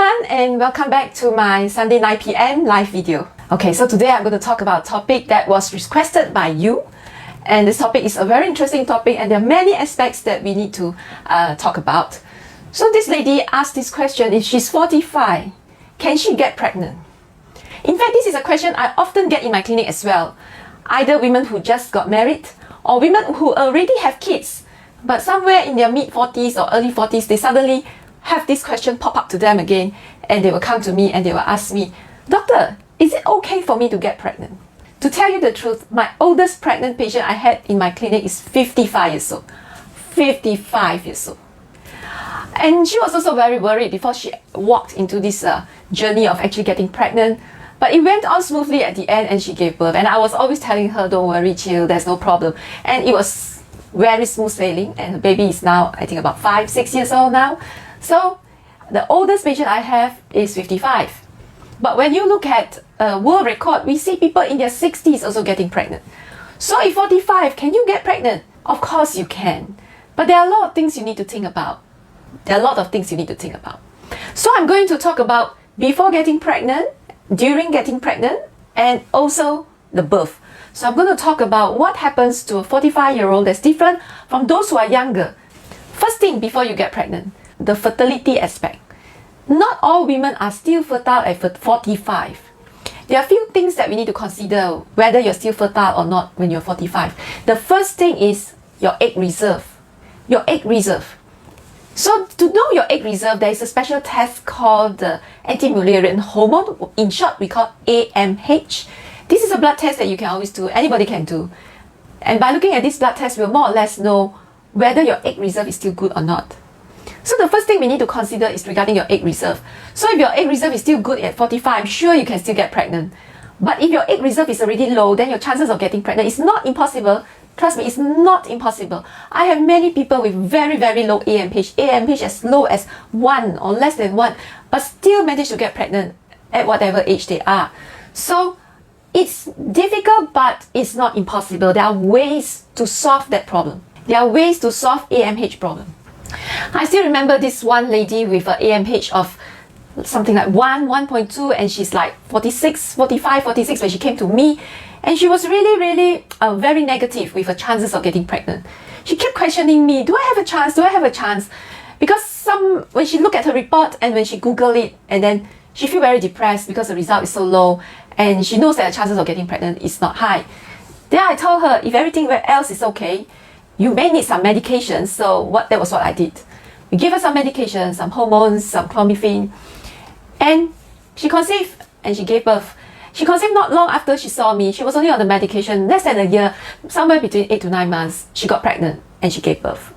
everyone, and welcome back to my Sunday 9 p.m. live video. Okay, so today I'm going to talk about a topic that was requested by you, and this topic is a very interesting topic, and there are many aspects that we need to talk about. So this lady asked this question: if she's 45, can she get pregnant? In fact, this is a question I often get in my clinic as well. Either women who just got married or women who already have kids, but somewhere in their mid-40s or early 40s, they suddenly have this question pop up to them again, and they will come to me and they will ask me, "Doctor, is it okay for me to get pregnant?" To tell you the truth, my oldest pregnant patient I had in my clinic is 55 years old. 55 years old. And she was also very worried before she walked into this journey of actually getting pregnant. But it went on smoothly at the end and she gave birth. And I was always telling her, don't worry, chill, there's no problem. And it was very smooth sailing. And the baby is now, I think, about 5-6 years old now. So the oldest patient I have is 55. But when you look at a world record, we see people in their 60s also getting pregnant. So at 45, can you get pregnant? Of course you can. But there are a lot of things you need to think about. So I'm going to talk about before getting pregnant, during getting pregnant, and also the birth. So I'm going to talk about what happens to a 45-year-old that's different from those who are younger. First thing before you get pregnant, the fertility aspect. Not all women are still fertile at 45. There are a few things that we need to consider whether you're still fertile or not when you're 45. The first thing is your egg reserve. Your egg reserve. So to know your egg reserve, there is a special test called the anti-Mullerian hormone. In short, we call AMH. This is a blood test that you can always do. Anybody can do. And by looking at this blood test, we'll more or less know whether your egg reserve is still good or not. So the first thing we need to consider is regarding your egg reserve. So if your egg reserve is still good at 45, I'm sure you can still get pregnant. But if your egg reserve is already low, then your chances of getting pregnant is not impossible. Trust me, it's not impossible. I have many people with very, very low AMH as low as 1 or less than 1, but still manage to get pregnant at whatever age they are. So it's difficult, but it's not impossible. There are ways to solve that problem. There are ways to solve AMH problem. I still remember this one lady with an AMH of something like 1.2, and she's like 45, 46 when she came to me. And she was really very negative with her chances of getting pregnant. She kept questioning me, do I have a chance? Do I have a chance? Because when she looked at her report and when she Googled it, and then she feels very depressed because the result is so low, and she knows that the chances of getting pregnant is not high. Then I told her, if everything else is okay, you may need some medication. So that was what I did. We gave her some medication, some hormones, some clomiphene, and she conceived and she gave birth. She conceived not long after she saw me. She was only on the medication less than a year, somewhere between 8 to 9 months. She got pregnant and she gave birth.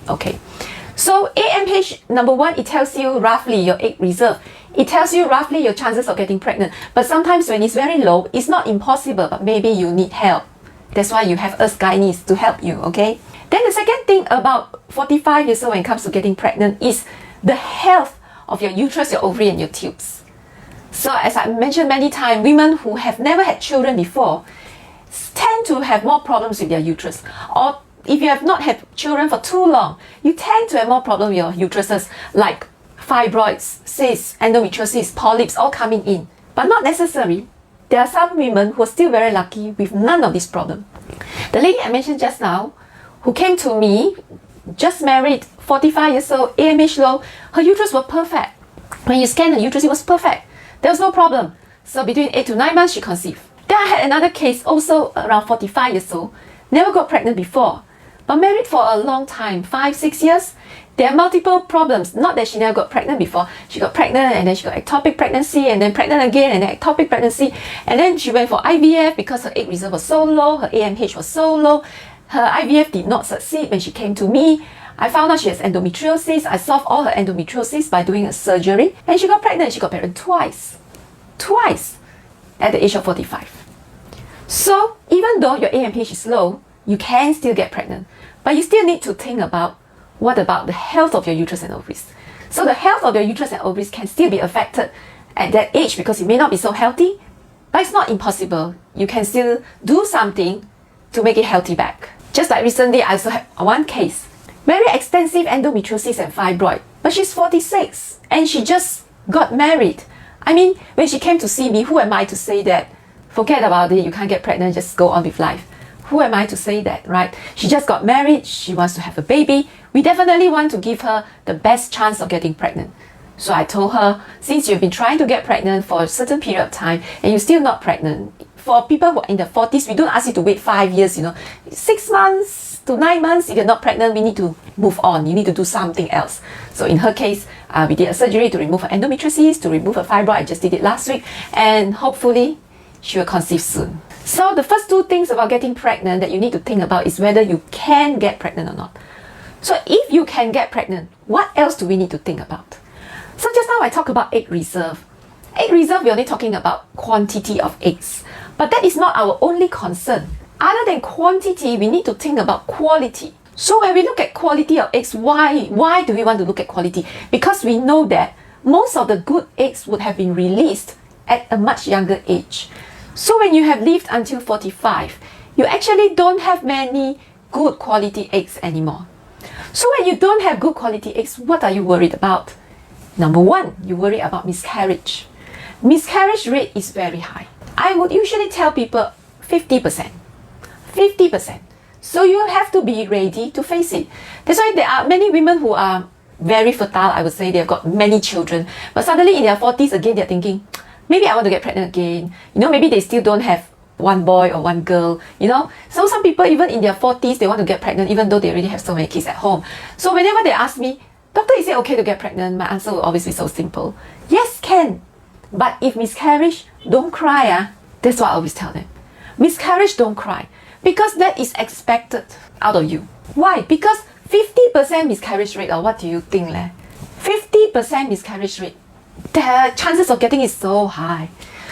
Okay. So AMH, number one, it tells you roughly your egg reserve. It tells you roughly your chances of getting pregnant. But sometimes when it's very low, it's not impossible, but maybe you need help. That's why you have us gynaes to help you, okay? Then the second thing about 45 years old when it comes to getting pregnant is the health of your uterus, your ovary, and your tubes. So as I mentioned many times, women who have never had children before tend to have more problems with their uterus. Or if you have not had children for too long, you tend to have more problems with your uteruses, like fibroids, cysts, endometriosis, polyps, all coming in. But not necessary. There are some women who are still very lucky with none of this problem. The lady I mentioned just now, who came to me, just married, 45 years old, AMH low, her uterus was perfect. When you scan the uterus, it was perfect. There was no problem. So between 8 to 9 months, she conceived. Then I had another case, also around 45 years old, never got pregnant before, but married for a long time, 5-6 years. There are multiple problems. Not that she never got pregnant before. She got pregnant, and then she got ectopic pregnancy, and then pregnant again, and then ectopic pregnancy. And then she went for IVF because her egg reserve was so low, her AMH was so low. Her IVF did not succeed when she came to me. I found out she has endometriosis. I solved all her endometriosis by doing a surgery. And she got pregnant. She got pregnant twice. Twice at the age of 45. So even though your AMH is low, you can still get pregnant. But you still need to think about what about the health of your uterus and ovaries. So the health of your uterus and ovaries can still be affected at that age because it may not be so healthy. But it's not impossible. You can still do something to make it healthy back. Just like recently, I also had one case. Very extensive endometriosis and fibroid. But she's 46 and she just got married. I mean, when she came to see me, who am I to say that? Forget about it, you can't get pregnant, just go on with life. Who am I to say that, right? She just got married, she wants to have a baby. We definitely want to give her the best chance of getting pregnant. So I told her, since you've been trying to get pregnant for a certain period of time and you're still not pregnant, for people who are in the 40s, we don't ask you to wait 5 years, 6 months to 9 months, if you're not pregnant, we need to move on. You need to do something else. So in her case, we did a surgery to remove her endometriosis, to remove her fibroid. I just did it last week, and hopefully she will conceive soon. So the first two things about getting pregnant that you need to think about is whether you can get pregnant or not. So if you can get pregnant, what else do we need to think about? So just now I talked about egg reserve. Egg reserve, we're only talking about quantity of eggs. But that is not our only concern. Other than quantity, we need to think about quality. So when we look at quality of eggs, why do we want to look at quality? Because we know that most of the good eggs would have been released at a much younger age. So when you have lived until 45, you actually don't have many good quality eggs anymore. So when you don't have good quality eggs, what are you worried about? Number one, you worry about miscarriage. Miscarriage rate is very high. I would usually tell people 50%. 50%. So you have to be ready to face it. That's why there are many women who are very fertile, I would say. They've got many children. But suddenly in their 40s again, they're thinking, maybe I want to get pregnant again. Maybe they still don't have one boy or one girl, So some people, even in their 40s, they want to get pregnant even though they already have so many kids at home. So whenever they ask me, doctor, is it okay to get pregnant? My answer will always be so simple. Yes, can. But if miscarriage, don't cry. That's what I always tell them. Miscarriage, don't cry. Because that is expected out of you. Why? Because 50% miscarriage rate, or what do you think? 50% miscarriage rate. The chances of getting it so high.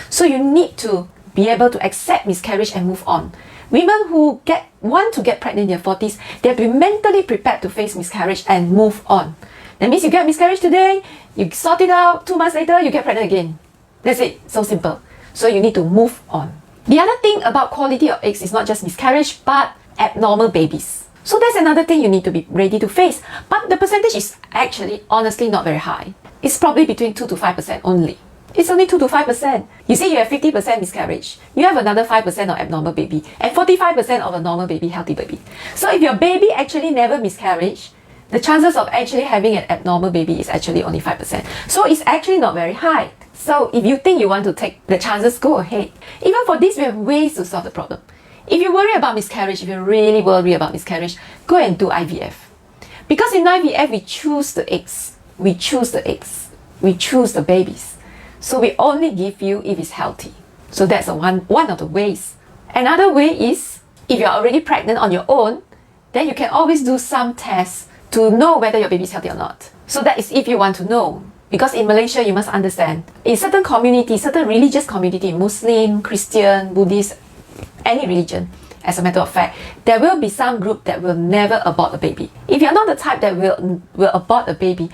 So you need to be able to accept miscarriage and move on. Women who want to get pregnant in their 40s, they have to be mentally prepared to face miscarriage and move on. That means you get miscarriage today, you sort it out, 2 months later, you get pregnant again. That's it. So simple. So you need to move on. The other thing about quality of eggs is not just miscarriage, but abnormal babies. So that's another thing you need to be ready to face. But the percentage is actually, honestly, not very high. It's probably between 2 to 5% only. It's only 2 to 5%. You see, you have 50% miscarriage. You have another 5% of abnormal baby and 45% of a normal baby, healthy baby. So if your baby actually never miscarriage, the chances of actually having an abnormal baby is actually only 5%. So it's actually not very high. So if you think you want to take the chances, go ahead. Even for this, we have ways to solve the problem. If you worry about miscarriage, if you really worry about miscarriage, go and do IVF. Because in IVF, we choose the eggs. We choose the eggs. We choose the babies. So we only give you if it's healthy. So that's one of the ways. Another way is, if you're already pregnant on your own, then you can always do some tests to know whether your baby is healthy or not. So that is if you want to know. Because in Malaysia, you must understand, in certain communities, certain religious community, Muslim, Christian, Buddhist, any religion, as a matter of fact, there will be some group that will never abort a baby. If you're not the type that will abort a baby,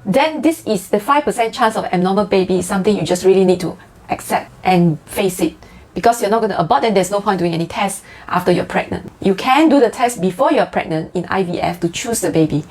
then this is the 5% chance of abnormal baby is something you just really need to accept and face it. Because you're not going to abort, then there's no point doing any tests after you're pregnant. You can do the test before you're pregnant in IVF to choose the baby.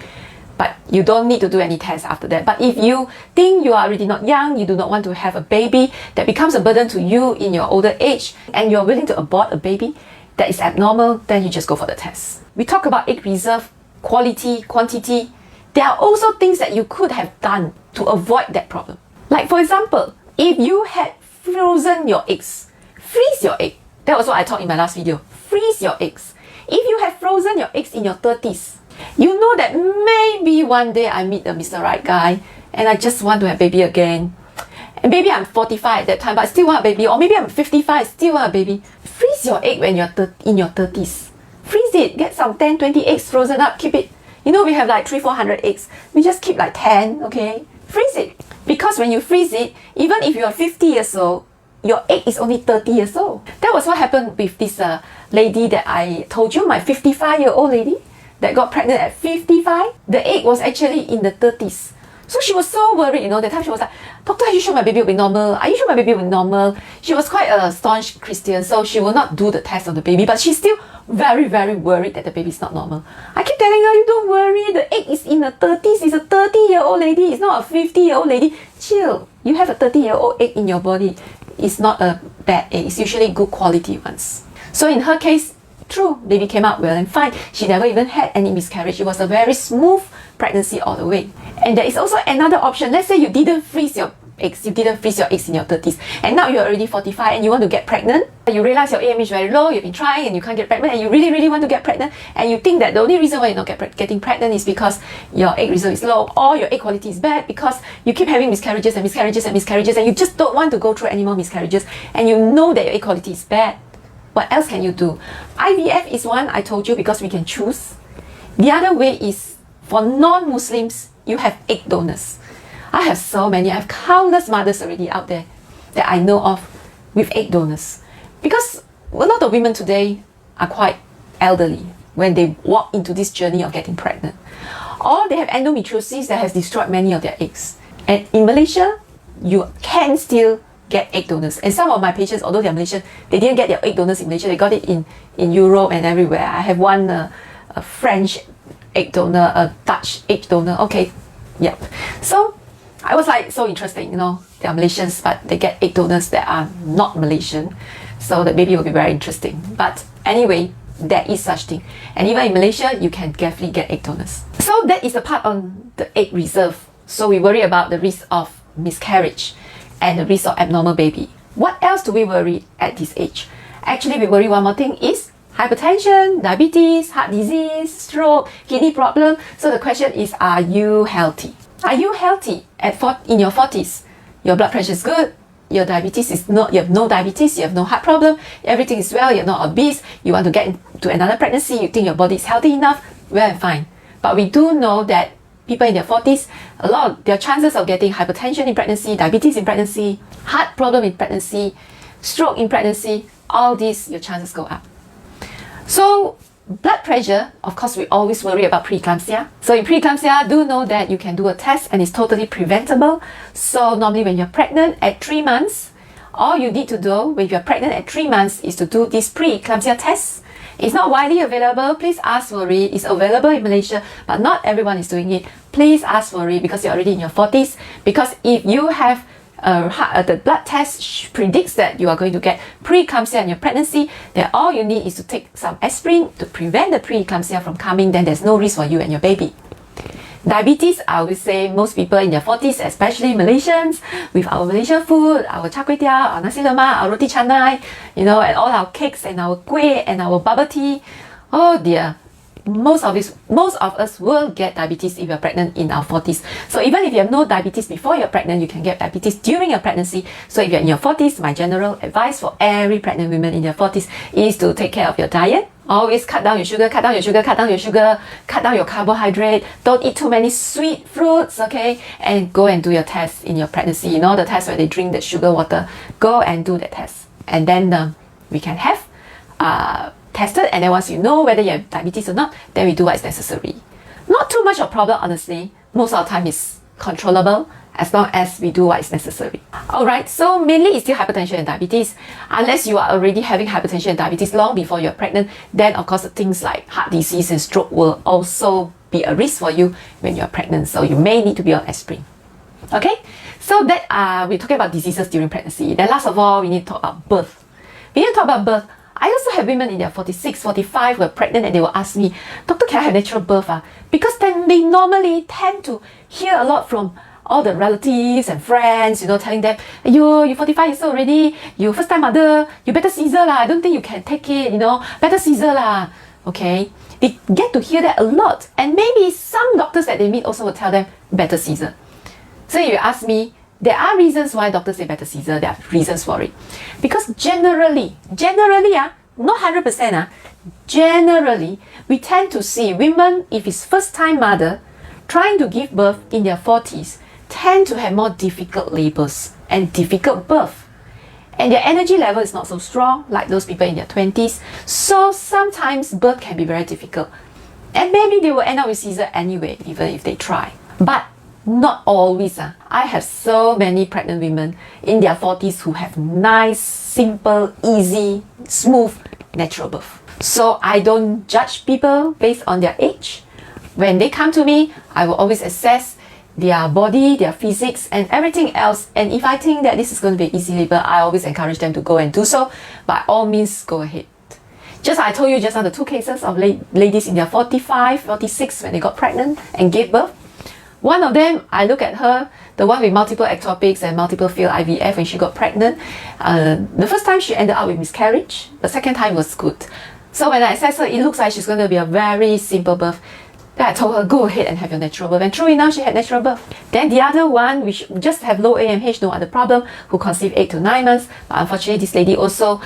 But you don't need to do any tests after that. But if you think you are already not young, you do not want to have a baby that becomes a burden to you in your older age, and you're willing to abort a baby that is abnormal, then you just go for the test. We talk about egg reserve, quality, quantity. There are also things that you could have done to avoid that problem. Like for example, if you had frozen your eggs, freeze your egg. That was what I taught in my last video. Freeze your eggs. If you have frozen your eggs in your 30s, you know that maybe one day I meet the Mr. Right guy and I just want to have a baby again. And maybe I'm 45 at that time, but I still want a baby. Or maybe I'm 55, still want a baby. Freeze your egg when you're in your 30s. Freeze it. Get some 10, 20 eggs frozen up. Keep it. We have like 300-400 eggs. We just keep like 10, okay? Freeze it. Because when you freeze it, even if you are 50 years old, your egg is only 30 years old. That was what happened with this lady that I told you, my 55-year-old lady that got pregnant at 55. The egg was actually in the 30s. So she was so worried, that time she was like, doctor, are you sure my baby will be normal? Are you sure my baby will be normal? She was quite a staunch Christian, so she will not do the test on the baby, but she's still very, very worried that the baby is not normal. I keep telling her, you don't worry, the egg is in the 30s, it's a 30-year-old lady, it's not a 50-year-old lady. Chill, you have a 30-year-old egg in your body. It's not a bad egg, it's usually good quality ones. So in her case, true, baby came out well and fine. She never even had any miscarriage. It was a very smooth pregnancy all the way. And there is also another option. Let's say you didn't freeze your eggs. You didn't freeze your eggs in your 30s. And now you're already 45 and you want to get pregnant. You realize your AMH is very low. You've been trying and you can't get pregnant. And you really, really want to get pregnant. And you think that the only reason why you're not getting pregnant is because your egg reserve is low or your egg quality is bad because you keep having miscarriages and miscarriages and miscarriages and you just don't want to go through any more miscarriages. And you know that your egg quality is bad. What else can you do? IVF is one I told you because we can choose. The other way is for non-Muslims, you have egg donors. I have so many. I have countless mothers already out there that I know of with egg donors. Because a lot of women today are quite elderly when they walk into this journey of getting pregnant. Or they have endometriosis that has destroyed many of their eggs. And in Malaysia, you can still get egg donors. And some of my patients, although they're Malaysian, they didn't get their egg donors in Malaysia. They got it in Europe and everywhere. I have one a French egg donor, a Dutch egg donor. Okay, yep. So I was like so interesting, they are Malaysians, but they get egg donors that are not Malaysian. So the baby will be very interesting. But anyway, there is such thing. And even in Malaysia, you can definitely get egg donors. So that is the part on the egg reserve. So we worry about the risk of miscarriage and the risk of abnormal baby. What else do we worry at this age? Actually, we worry one more thing is hypertension, diabetes, heart disease, stroke, kidney problem. So the question is, are you healthy? Are you healthy in your 40s? Your blood pressure is good. Your diabetes is not, you have no diabetes, you have no heart problem, everything is well, you're not obese, you want to get into another pregnancy, you think your body is healthy enough, well and fine. But we do know that people in their 40s, a lot of their chances of getting hypertension in pregnancy, diabetes in pregnancy, heart problem in pregnancy, stroke in pregnancy, all these, your chances go up. So blood pressure, of course, we always worry about preeclampsia. So in preeclampsia, do know that you can do a test and it's totally preventable. So normally when you're pregnant at 3 months, all you need to do when you're pregnant at 3 months is to do this preeclampsia test. It's not widely available. Please ask for it. It's available in Malaysia, but not everyone is doing it. Please ask for it because you're already in your 40s. Because if you have the blood test predicts that you are going to get preeclampsia in your pregnancy, then all you need is to take some aspirin to prevent the preeclampsia from coming. Then there's no risk for you and your baby. Diabetes, I would say most people in their 40s, especially Malaysians, with our Malaysian food, our char kway teow, our nasi lemak, our roti canai, and all our cakes and our kueh and our bubble tea. Oh dear, most of us will get diabetes if you're pregnant in our 40s. So even if you have no diabetes before you're pregnant, you can get diabetes during your pregnancy. So if you're in your 40s, my general advice for every pregnant woman in their 40s is to take care of your diet. Always cut down your sugar, cut down your sugar, cut down your sugar, cut down your carbohydrate. Don't eat too many sweet fruits, okay? And go and do your test in your pregnancy. The test where they drink the sugar water. Go and do the test. And then we can have tested, and then once you know whether you have diabetes or not, then we do what is necessary. Not too much of a problem, honestly. Most of the time is controllable as long as we do what is necessary. Alright, so mainly it's still hypertension and diabetes. Unless you are already having hypertension and diabetes long before you're pregnant, then of course things like heart disease and stroke will also be a risk for you when you're pregnant. So you may need to be on aspirin. Okay, so that we're talking about diseases during pregnancy. Then last of all, we need to talk about birth. We need to talk about birth. I also have women in their 46, 45 who are pregnant and they will ask me, Doctor, can I have natural birth? Because then they normally tend to hear a lot from all the relatives and friends, telling them, you're 45 years old already, you first time mother, you better Caesar lah, I don't think you can take it, better Caesar lah. Okay, they get to hear that a lot. And maybe some doctors that they meet also will tell them, better Caesar. So if you ask me, there are reasons why doctors say better Caesar. There are reasons for it. Because generally, not 100%, generally, we tend to see women, if it's first time mother, trying to give birth in their 40s, tend to have more difficult labors and difficult birth. And their energy level is not so strong like those people in their 20s. So sometimes birth can be very difficult. And maybe they will end up with Caesar anyway, even if they try. But Not always. I have so many pregnant women in their 40s who have nice, simple, easy, smooth, natural birth. So I don't judge people based on their age. When they come to me, I will always assess their body, their physics, and everything else. And if I think that this is going to be easy labor, I always encourage them to go and do so. By all means, go ahead. Just I told you just now the two cases of ladies in their 45, 46 when they got pregnant and gave birth. One of them, I look at her, the one with multiple ectopics and multiple failed IVF when she got pregnant. The first time she ended up with miscarriage, the second time was good. So when I assessed her, it looks like she's going to be a very simple birth. Then I told her, go ahead and have your natural birth. And true enough, she had natural birth. Then the other one, which just have low AMH, no other problem, who conceived 8 to 9 months. But unfortunately, this lady also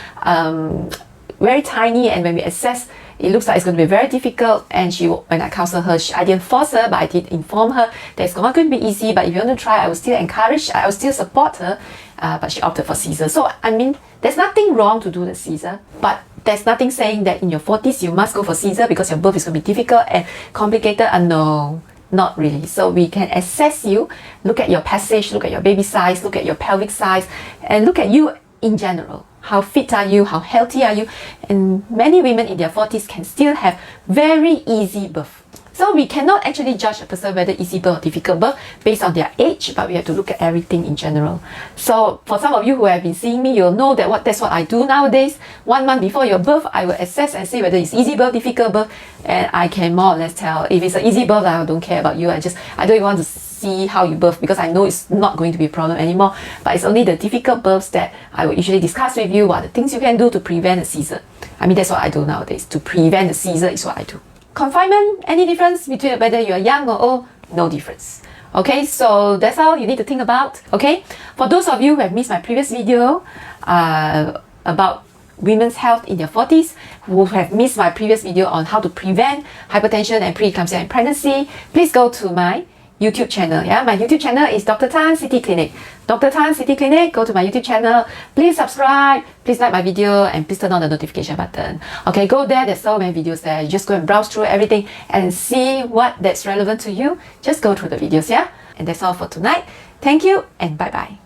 very tiny, and when we assess, it looks like it's going to be very difficult. And when I counsel her, I didn't force her, but I did inform her that it's not going to be easy, but if you want to try, I will still encourage, I will still support her. But she opted for Caesar. So I mean, there's nothing wrong to do the Caesar, but there's nothing saying that in your 40s you must go for Caesar because your birth is going to be difficult and complicated. No, not really. So we can assess you, look at your passage, look at your baby size, look at your pelvic size, and look at you in general. How fit are you? How healthy are you? And many women in their 40s can still have very easy birth. So we cannot actually judge a person whether easy birth or difficult birth based on their age, but we have to look at everything in general. So for some of you who have been seeing me, you'll know that that's what I do nowadays. 1 month before your birth, I will assess and say whether it's easy birth, difficult birth, and I can more or less tell. If it's an easy birth, I don't care about you. I don't even want to see how you birth because I know it's not going to be a problem anymore. But it's only the difficult births that I will usually discuss with you, what are the things you can do to prevent a Caesar. I mean, that's what I do nowadays. To prevent the Caesar is what I do. Confinement, any difference between whether you're young or old? No difference. Okay, so that's all you need to think about. Okay, for those of you who have missed my previous video about women's health in their 40s, who have missed my previous video on how to prevent hypertension and preeclampsia in pregnancy, please go to my YouTube channel. Yeah, my YouTube channel is Dr. Tan City Clinic. Dr. Tan City Clinic, go to my YouTube channel. Please subscribe, please like my video, and please turn on the notification button. Okay, go there, there's so many videos there. You just go and browse through everything and see what that's relevant to you. Just go through the videos, yeah? And that's all for tonight. Thank you and bye-bye.